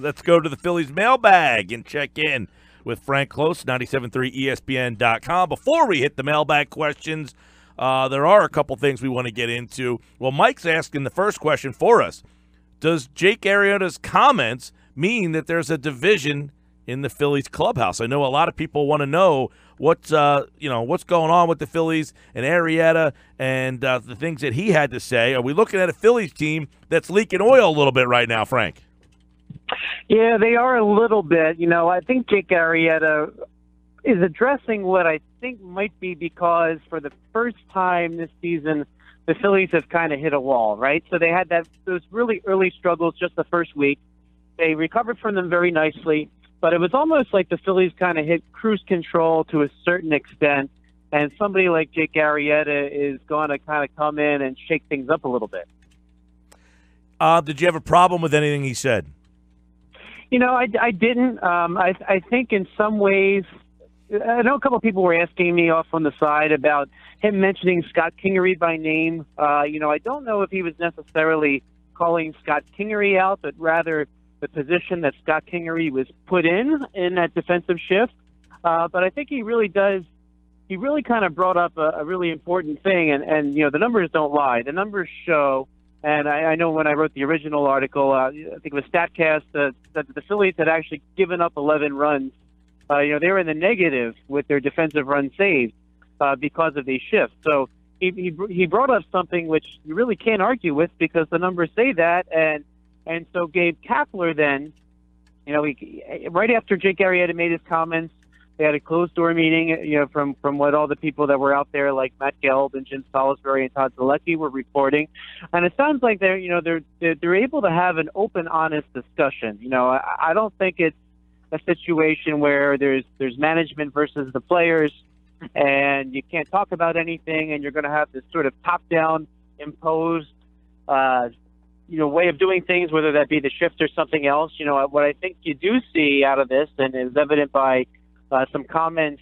Let's go to the Phillies mailbag and check in with Frank Klose, 97.3 ESPN.com. Before we hit the mailbag questions, there are a couple things we want to get into. Well, Mike's asking the first question for us. Does Jake Arrieta's comments mean that there's a division in the Phillies clubhouse? I know a lot of people want to know what's going on with the Phillies and Arrieta and the things that he had to say. Are we looking at a Phillies team that's leaking oil a little bit right now, Frank? Yeah, they are a little bit. I think Jake Arrieta is addressing what I think might be because for the first time this season, the Phillies have kind of hit a wall, right? So they had those really early struggles just the first week. They recovered from them very nicely, but it was almost like the Phillies kind of hit cruise control to a certain extent, and somebody like Jake Arrieta is going to kind of come in and shake things up a little bit. Did you have a problem with anything he said? I didn't. I think in some ways, I know a couple of people were asking me off on the side about him mentioning Scott Kingery by name. I don't know if he was necessarily calling Scott Kingery out, but rather the position that Scott Kingery was put in that defensive shift. But I think he really does. He really kind of brought up a really important thing, and the numbers don't lie. The numbers show. And I know when I wrote the original article, I think it was StatCast, that the Phillies had actually given up 11 runs. They were in the negative with their defensive run saved because of these shifts. So he brought up something which you really can't argue with because the numbers say that. And so Gabe Kapler then, right after Jake Arrieta made his comments, they had a closed-door meeting, from what all the people that were out there, like Matt Gelb and Jim Salisbury and Todd Zalecki were reporting, and it sounds like they're able to have an open, honest discussion. I don't think it's a situation where there's management versus the players, and you can't talk about anything, and you're going to have this sort of top-down imposed, way of doing things, whether that be the shift or something else. What I think you do see out of this, and is evident by some comments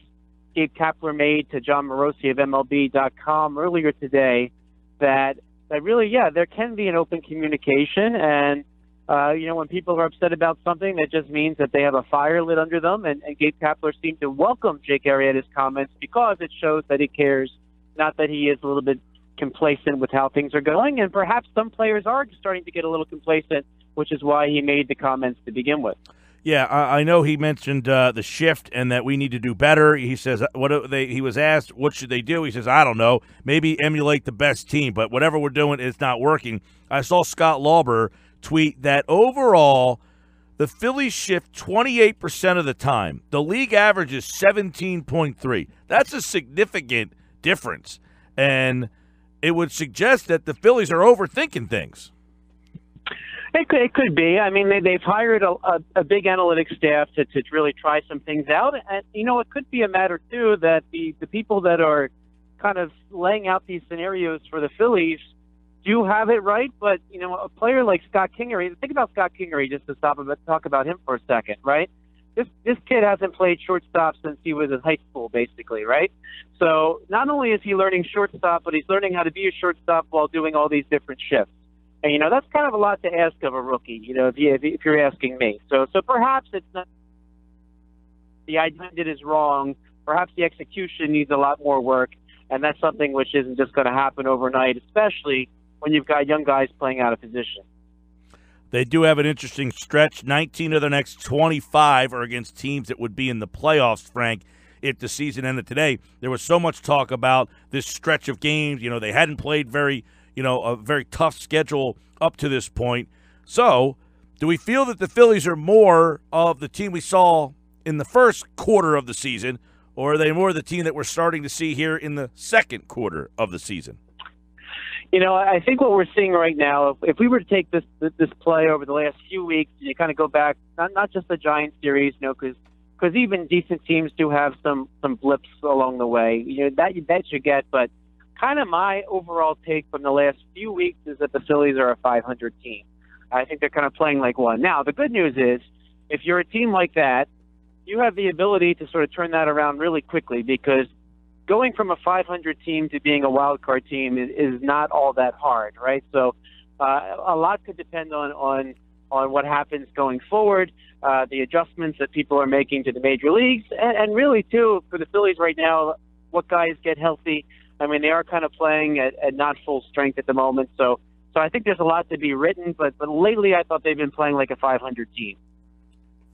Gabe Kapler made to John Morosi of MLB.com earlier today, that really, there can be an open communication. And, when people are upset about something, that just means that they have a fire lit under them. And Gabe Kapler seemed to welcome Jake Arrieta's comments because it shows that he cares, not that he is a little bit complacent with how things are going. And perhaps some players are starting to get a little complacent, which is why he made the comments to begin with. Yeah, I know he mentioned the shift and that we need to do better. He says, he was asked, what should they do? He says, I don't know, maybe emulate the best team, but whatever we're doing, it's not working. I saw Scott Lauber tweet that overall, the Phillies shift 28% of the time. The league average is 17.3. That's a significant difference, and it would suggest that the Phillies are overthinking things. It could be. I mean, they've hired a big analytics staff to really try some things out. And, it could be a matter, too, that the people that are kind of laying out these scenarios for the Phillies do have it right. But, a player like Scott Kingery, think about Scott Kingery just to talk about him for a second, right? This kid hasn't played shortstop since he was in high school, basically, right? So not only is he learning shortstop, but he's learning how to be a shortstop while doing all these different shifts. And, that's kind of a lot to ask of a rookie, if you're asking me. So perhaps it's not the idea is wrong. Perhaps the execution needs a lot more work, and that's something which isn't just going to happen overnight, especially when you've got young guys playing out of position. They do have an interesting stretch. 19 of their next 25 are against teams that would be in the playoffs, Frank, if the season ended today. There was so much talk about this stretch of games. They hadn't played a very tough schedule up to this point. So, do we feel that the Phillies are more of the team we saw in the first quarter of the season, or are they more the team that we're starting to see here in the second quarter of the season? I think what we're seeing right now, if we were to take this play over the last few weeks, you kind of go back, not just the Giants series, because even decent teams do have some blips along the way. That you get, but kind of my overall take from the last few weeks is that the Phillies are a 500 team. I think they're kind of playing like one. Now, the good news is, if you're a team like that, you have the ability to sort of turn that around really quickly, because going from a 500 team to being a wild card team is not all that hard, right? So a lot could depend on on what happens going forward, the adjustments that people are making to the major leagues, and really, too, for the Phillies right now, what guys get healthy. I mean, they are kind of playing at not full strength at the moment, so I think there's a lot to be written, but lately I thought they've been playing like a 500 team.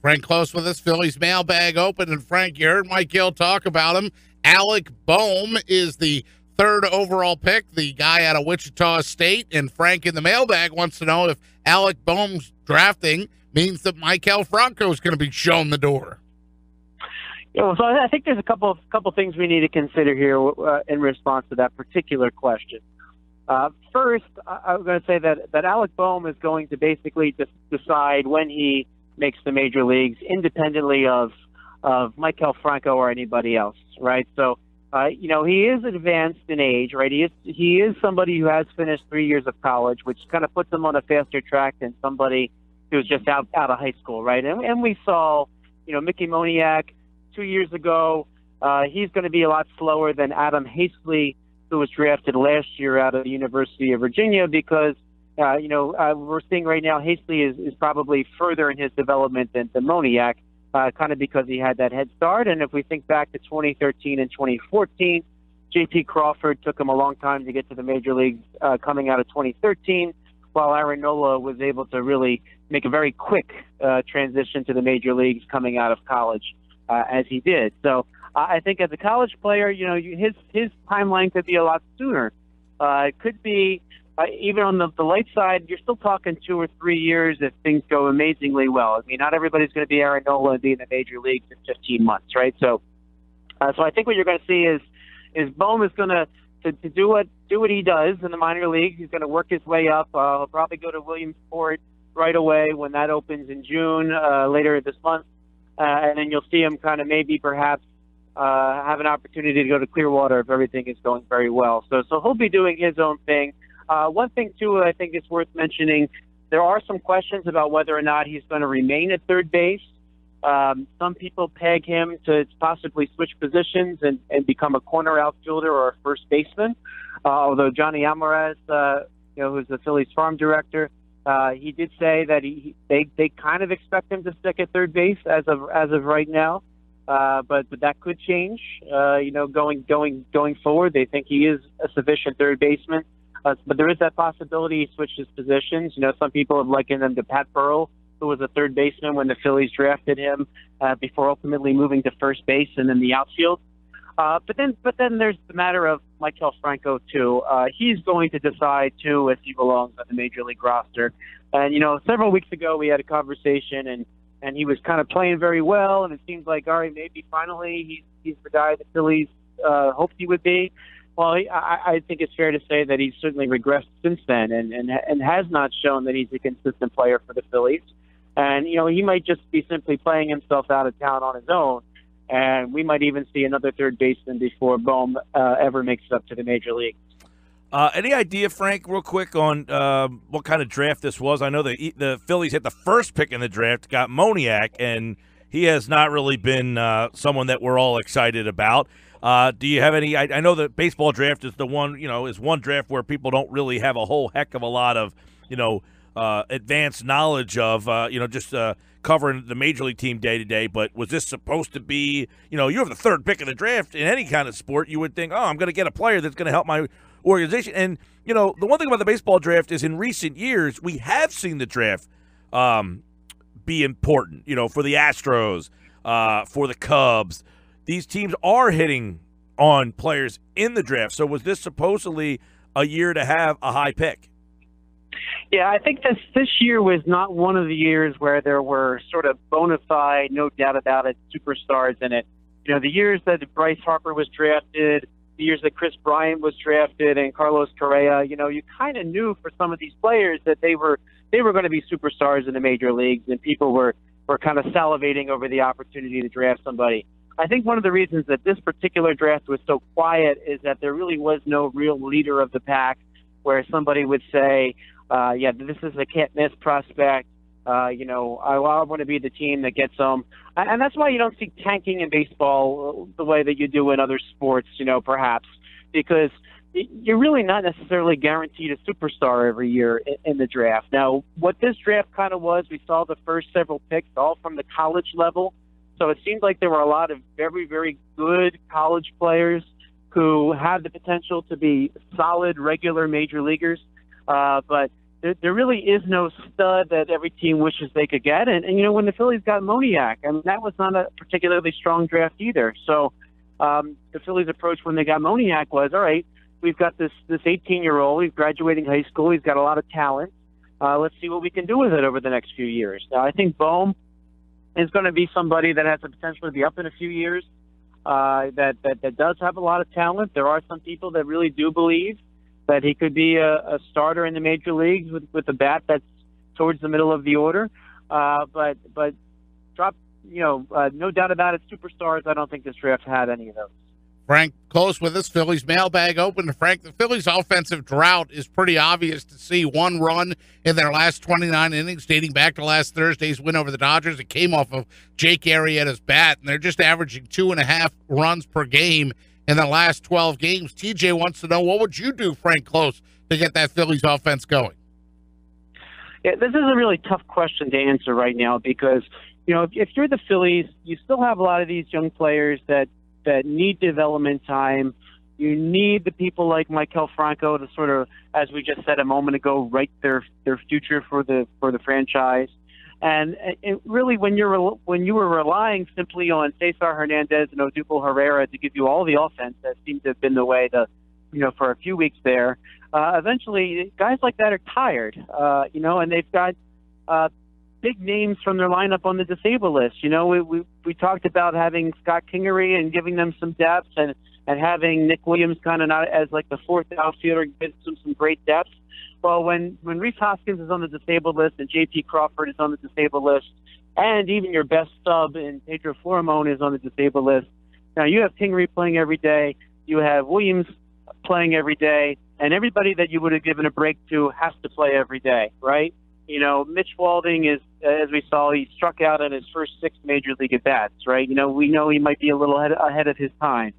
Frank Klose with us, Phillies Mailbag Open. And Frank, you heard Mike Gill talk about him. Alec Boehm is the third overall pick, the guy out of Wichita State. And Frank in the mailbag wants to know if Alec Boehm's drafting means that Maikel Franco is going to be shown the door. Yeah, so I think there's a couple things we need to consider here in response to that particular question. First, I'm going to say that Alec Boehm is going to basically decide when he makes the major leagues, independently of Maikel Franco or anybody else, right? So, he is advanced in age, right? He is somebody who has finished 3 years of college, which kind of puts him on a faster track than somebody who's just out of high school, right? And we saw, Mickey Moniak 2 years ago. He's going to be a lot slower than Adam Hastley, who was drafted last year out of the University of Virginia, because we're seeing right now Hastley is probably further in his development than Moniak, kind of because he had that head start. And if we think back to 2013 and 2014, J.P. Crawford took him a long time to get to the major leagues coming out of 2013, while Aaron Nola was able to really make a very quick transition to the major leagues coming out of college, as he did. So I think as a college player, his timeline could be a lot sooner. It could be, even on the light side, you're still talking 2 or 3 years if things go amazingly well. I mean, not everybody's going to be Aaron Nola and be in the major leagues in 15 months, right? So I think what you're going to see is Boehm is going to do what he does in the minor leagues. He's going to work his way up. He'll probably go to Williamsport right away when that opens in June, later this month. And then you'll see him kind of maybe perhaps have an opportunity to go to Clearwater if everything is going very well. So he'll be doing his own thing. One thing, too, I think is worth mentioning, there are some questions about whether or not he's going to remain at third base. Some people peg him to possibly switch positions and become a corner outfielder or a first baseman. Although Johnny Almaraz, who's the Phillies farm director, he did say that they kind of expect him to stick at third base as of right now. But that could change, going forward. They think he is a sufficient third baseman. But there is that possibility he switches positions. Some people have likened him to Pat Burrell, who was a third baseman when the Phillies drafted him, before ultimately moving to first base and then the outfield. But then there's the matter of Maikel Franco, too. He's going to decide, too, if he belongs on the major league roster. And, several weeks ago we had a conversation, and he was kind of playing very well, and it seems like, all right, maybe finally he's the guy the Phillies hoped he would be. Well, I think it's fair to say that he's certainly regressed since then and has not shown that he's a consistent player for the Phillies. And, he might just be simply playing himself out of town on his own. And we might even see another third baseman before Boehm ever makes it up to the major league. Any idea, Frank, real quick, on what kind of draft this was? I know the Phillies hit the first pick in the draft, got Moniak, and he has not really been someone that we're all excited about. Do you have any? I know the baseball draft is the one, is one draft where people don't really have a whole heck of a lot of, advanced knowledge of, just covering the major league team day to day. But was this supposed to be, you have the third pick in the draft in any kind of sport? You would think, I'm going to get a player that's going to help my organization. And, the one thing about the baseball draft is in recent years, we have seen the draft be important, for the Astros, for the Cubs. These teams are hitting on players in the draft. So was this supposedly a year to have a high pick? Yeah, I think this year was not one of the years where there were sort of bona fide, no doubt about it, superstars in it. The years that Bryce Harper was drafted, the years that Chris Bryant was drafted, and Carlos Correa, you kind of knew for some of these players that they were going to be superstars in the major leagues, and people were kind of salivating over the opportunity to draft somebody. I think one of the reasons that this particular draft was so quiet is that there really was no real leader of the pack where somebody would say, this is a can't-miss prospect. I want to be the team that gets them. And that's why you don't see tanking in baseball the way that you do in other sports, perhaps. Because you're really not necessarily guaranteed a superstar every year in the draft. Now, what this draft kind of was, we saw the first several picks all from the college level. So it seemed like there were a lot of very, very good college players who have the potential to be solid, regular major leaguers. But there really is no stud that every team wishes they could get. And when the Phillies got Moniak, I mean, that was not a particularly strong draft either. So the Phillies' approach when they got Moniak was, all right, we've got this 18-year-old. He's graduating high school. He's got a lot of talent. Let's see what we can do with it over the next few years. Now, I think Bohm is going to be somebody that has the potential to be up in a few years, that does have a lot of talent. There are some people that really do believe that he could be a starter in the major leagues with a bat that's towards the middle of the order. But drop, no doubt about it, superstars, I don't think this draft had any of those. Frank Klose with us, Phillies Mailbag Open. Frank, the Phillies' offensive drought is pretty obvious to see. One run in their last 29 innings, dating back to last Thursday's win over the Dodgers. It came off of Jake Arrieta's bat, and they're just averaging 2.5 runs per game in the last 12 games. TJ wants to know, what would you do, Frank Klose, to get that Phillies offense going? Yeah, this is a really tough question to answer right now because, if you're the Phillies, you still have a lot of these young players that need development time. You need the people like Maikel Franco to sort of, as we just said a moment ago, write their future for the franchise. And really, when you were relying simply on Cesar Hernandez and Odubel Herrera to give you all the offense, that seemed to have been the way for a few weeks there. Eventually, guys like that are tired, and they've got big names from their lineup on the disabled list. We talked about having Scott Kingery and giving them some depth, and having Nick Williams kind of not as like the fourth outfielder, gives them some great depth. Well, when Rhys Hoskins is on the disabled list and J.P. Crawford is on the disabled list, and even your best sub in Pedro Florimon is on the disabled list, now you have Kingery playing every day, you have Williams playing every day, and everybody that you would have given a break to has to play every day, right? Mitch Walding is, as we saw, he struck out in his first 6 major league at-bats, right? We know he might be a little ahead of his time.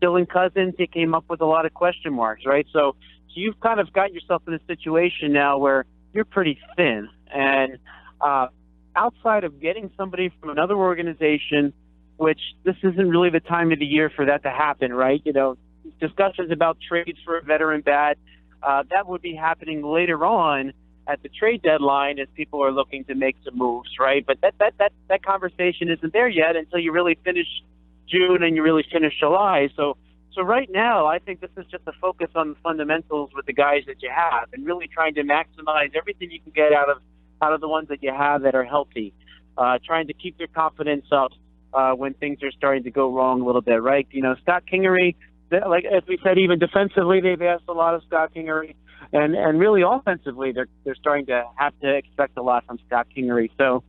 Dylan Cousins, he came up with a lot of question marks, right? So you've kind of got yourself in a situation now where you're pretty thin. And outside of getting somebody from another organization, which this isn't really the time of the year for that to happen, right? Discussions about trades for a veteran bat, that would be happening later on at the trade deadline as people are looking to make some moves, right? But that conversation isn't there yet until you really finish June and you really finish July. So right now, I think this is just a focus on the fundamentals with the guys that you have, and really trying to maximize everything you can get out of the ones that you have that are healthy. Trying to keep their confidence up when things are starting to go wrong a little bit, right? Scott Kingery, like as we said, even defensively, they've asked a lot of Scott Kingery. And really offensively, they're starting to have to expect a lot from Scott Kingery. So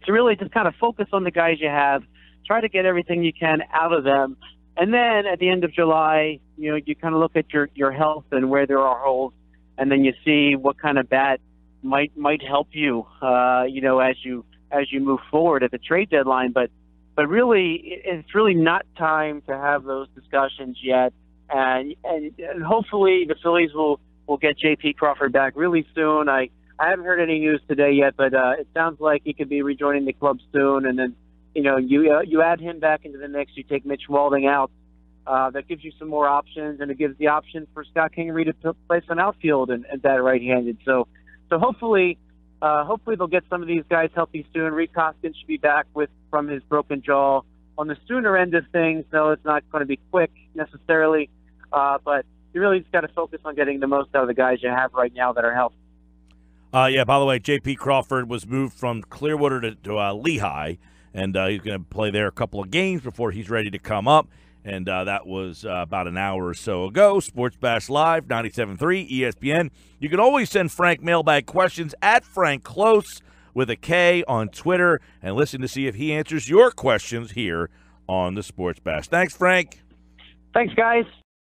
to really just kind of focus on the guys you have, try to get everything you can out of them. And then at the end of July, you kind of look at your health and where there are holes, and then you see what kind of bat might help you, as you move forward at the trade deadline. But really, it's really not time to have those discussions yet. And hopefully the Phillies will get J.P. Crawford back really soon. I haven't heard any news today yet, but it sounds like he could be rejoining the club soon. And then, you add him back into the mix, you take Mitch Walding out. That gives you some more options, and it gives the option for Scott Kingery to play some outfield and bat right-handed. So hopefully they'll get some of these guys healthy soon. Rhys Hoskins should be back from his broken jaw. On the sooner end of things, no, it's not going to be quick necessarily, but you really just got to focus on getting the most out of the guys you have right now that are healthy. Yeah, by the way, J.P. Crawford was moved from Clearwater to Lehigh, and he's going to play there a couple of games before he's ready to come up. And that was about an hour or so ago. Sports Bash Live, 97.3 ESPN. You can always send Frank mailbag questions at Frank Klose with a K on Twitter, and listen to see if he answers your questions here on the Sports Bash. Thanks, Frank. Thanks, guys.